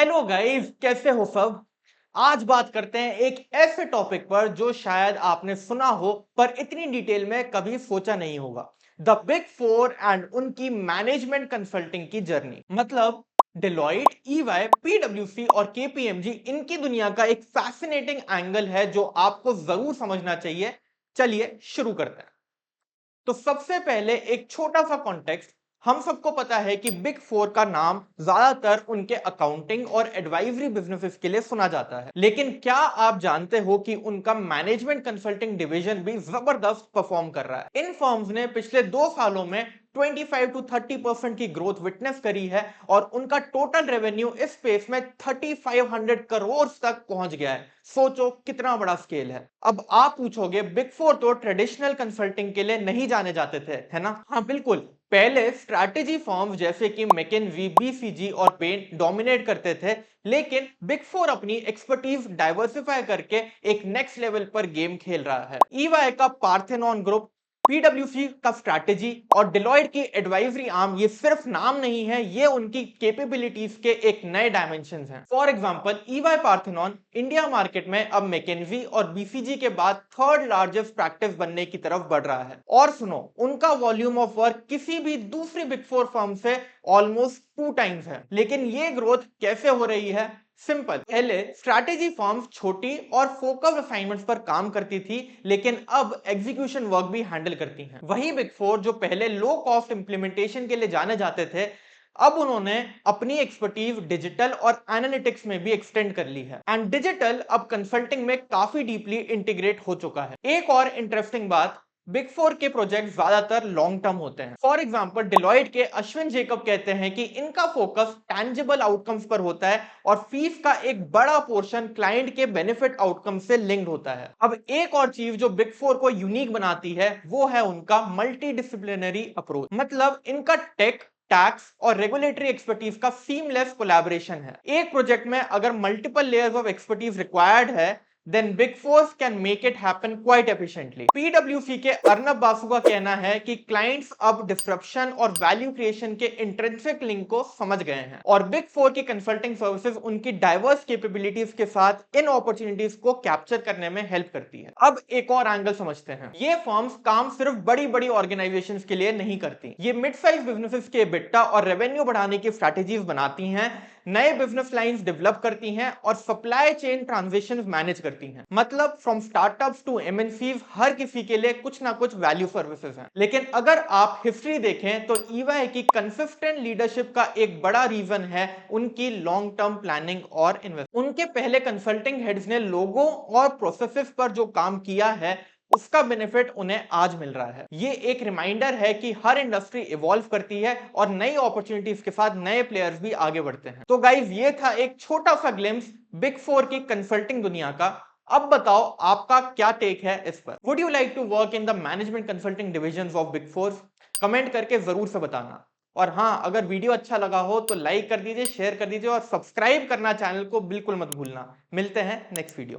Hello guys, कैसे हो सब। आज बात करते हैं एक ऐसे टॉपिक पर जो शायद आपने सुना हो पर इतनी डिटेल में कभी सोचा नहीं होगा। द बिग फोर एंड उनकी मैनेजमेंट कंसल्टिंग की जर्नी। मतलब डिलॉयट, ईवाई, पीडब्ल्यूसी और केपीएमजी इनकी दुनिया का एक फैसिनेटिंग एंगल है जो आपको जरूर समझना चाहिए। चलिए शुरू करते हैं। तो सबसे पहले एक छोटा सा कॉन्टेक्स्ट। हम सबको पता है कि बिग फोर का नाम ज्यादातर उनके अकाउंटिंग और एडवाइजरी बिजनेसेस के लिए सुना जाता है, लेकिन क्या आप जानते हो कि उनका मैनेजमेंट कंसल्टिंग डिवीजन भी जबरदस्त परफॉर्म कर रहा है। इन फर्म्स ने पिछले 2 सालों में 25 to 30% की ग्रोथ विटनेस करी है और उनका टोटल रेवेन्यू इस स्पेस में 3500 करोड़ तक पहुंच गया है। सोचो कितना बड़ा स्केल है। अब आप पूछोगे, बिग फोर तो ट्रेडिशनल कंसल्टिंग के लिए नहीं जाने जाते थे, है ना? हाँ बिल्कुल। पहले स्ट्रैटेजी फर्म्स जैसे कि मैकेंजी, बीसीजी और पेन डोमिनेट करते थे, लेकिन बिग फोर अपनी एक्सपर्टीज डाइवर्सिफाई करके एक नेक्स्ट लेवल पर गेम खेल रहा है। ईवाई का पार्थेनॉन ग्रुप, पीडब्ल्यूसी का स्ट्रैटेजी और डिलॉयट की एडवाइजरी आर्म, ये सिर्फ नाम नहीं है, ये उनकी कैपेबिलिटीज के एक नए डायमेंशंस हैं। For example, EY Parthenon India market में अब मैकेंजी और बीसीजी के बाद थर्ड लार्जेस्ट प्रैक्टिस बनने की तरफ बढ़ रहा है। और सुनो, उनका वॉल्यूम ऑफ वर्क किसी भी दूसरी बिग फोर फर्म से ऑलमोस्ट 2 टाइम्स है। लेकिन ये ग्रोथ कैसे हो रही है? सिंपल। पहले स्ट्रैटेजी फर्म्स छोटी और फोकस्ड असाइनमेंट्स पर काम करती थी, लेकिन अब एग्जीक्यूशन वर्क भी हैंडल करती हैं। वही बिग फोर जो पहले लो कॉस्ट इंप्लीमेंटेशन के लिए जाने जाते थे, अब उन्होंने अपनी एक्सपर्टीज डिजिटल और एनालिटिक्स में भी एक्सटेंड कर ली है। एंड डिजिटल अब कंसल्टिंग में काफी डीपली इंटीग्रेट हो चुका है। एक और इंटरेस्टिंग बात, बिग फोर के प्रोजेक्ट ज्यादातर लॉन्ग टर्म होते हैं। फॉर एग्जांपल, डिलॉयट के अश्विन जेकब कहते हैं कि इनका फोकस टैंजिबल आउटकम्स पर होता है और फीस का एक बड़ा पोर्शन क्लाइंट के बेनिफिट आउटकम से लिंक्ड होता है। अब एक और चीज जो बिग फोर को यूनिक बनाती है वो है उनका मल्टी डिसिप्लिनरी अप्रोच। मतलब इनका टेक, टैक्स और रेगुलेटरी एक्सपर्टीज का सीमलेस कोलैबोरेशन है। एक प्रोजेक्ट में अगर multiple layers of expertise required है, then Big Four can make it happen quite efficiently. PwC के अर्नब बासु का कहना है कि क्लाइंट्स अब डिस्ट्रप्शन और वैल्यू क्रिएशन के इंट्रिंसिक लिंक को समझ गए हैं और बिग फोर की कंसल्टिंग सर्विसेज उनकी डाइवर्स कैपेबिलिटीज के साथ इन अपॉर्चुनिटीज को कैप्चर करने में हेल्प करती है। अब एक और एंगल समझते हैं। ये फर्म्स काम सिर्फ बड़ी बड़ी ऑर्गेनाइजेशंस के लिए नहीं करती, ये मिड साइज बिजनेसेस के बिट्टा और रेवेन्यू बढ़ाने की स्ट्रैटेजीज बनाती हैं, नए बिजनेस लाइंस डेवलप करती हैं और सप्लाई चेन ट्रांजिशंस मैनेज करती हैं। मतलब फ्रॉम स्टार्टअप्स टू एमएनसीज, हर किसी के लिए कुछ ना कुछ वैल्यू सर्विसेज हैं। लेकिन अगर आप हिस्ट्री देखें तो ईवाई की कंसिस्टेंट लीडरशिप का एक बड़ा रीजन है उनकी लॉन्ग टर्म प्लानिंग और इन्वेस्ट। उनके पहले कंसल्टिंग हेड्स ने लोगों और प्रोसेसेस पर जो काम किया है उसका बेनिफिट उन्हें आज मिल रहा है। ये एक रिमाइंडर है कि हर इंडस्ट्री इवॉल्व करती है और नई अपॉर्चुनिटीज के साथ नए प्लेयर्स भी आगे बढ़ते हैं। तो गाइस, ये था एक छोटा सा ग्लिम्स बिग फोर की कंसल्टिंग दुनिया का। अब बताओ आपका क्या टेक है इस पर। Would you like to work in the management consulting division of big four? Comment करके जरूर से बताना। और हाँ, अगर वीडियो अच्छा लगा हो तो लाइक कर दीजिए, शेयर कर दीजिए और सब्सक्राइब करना चैनल को बिल्कुल मत भूलना। मिलते हैं नेक्स्ट वीडियो में।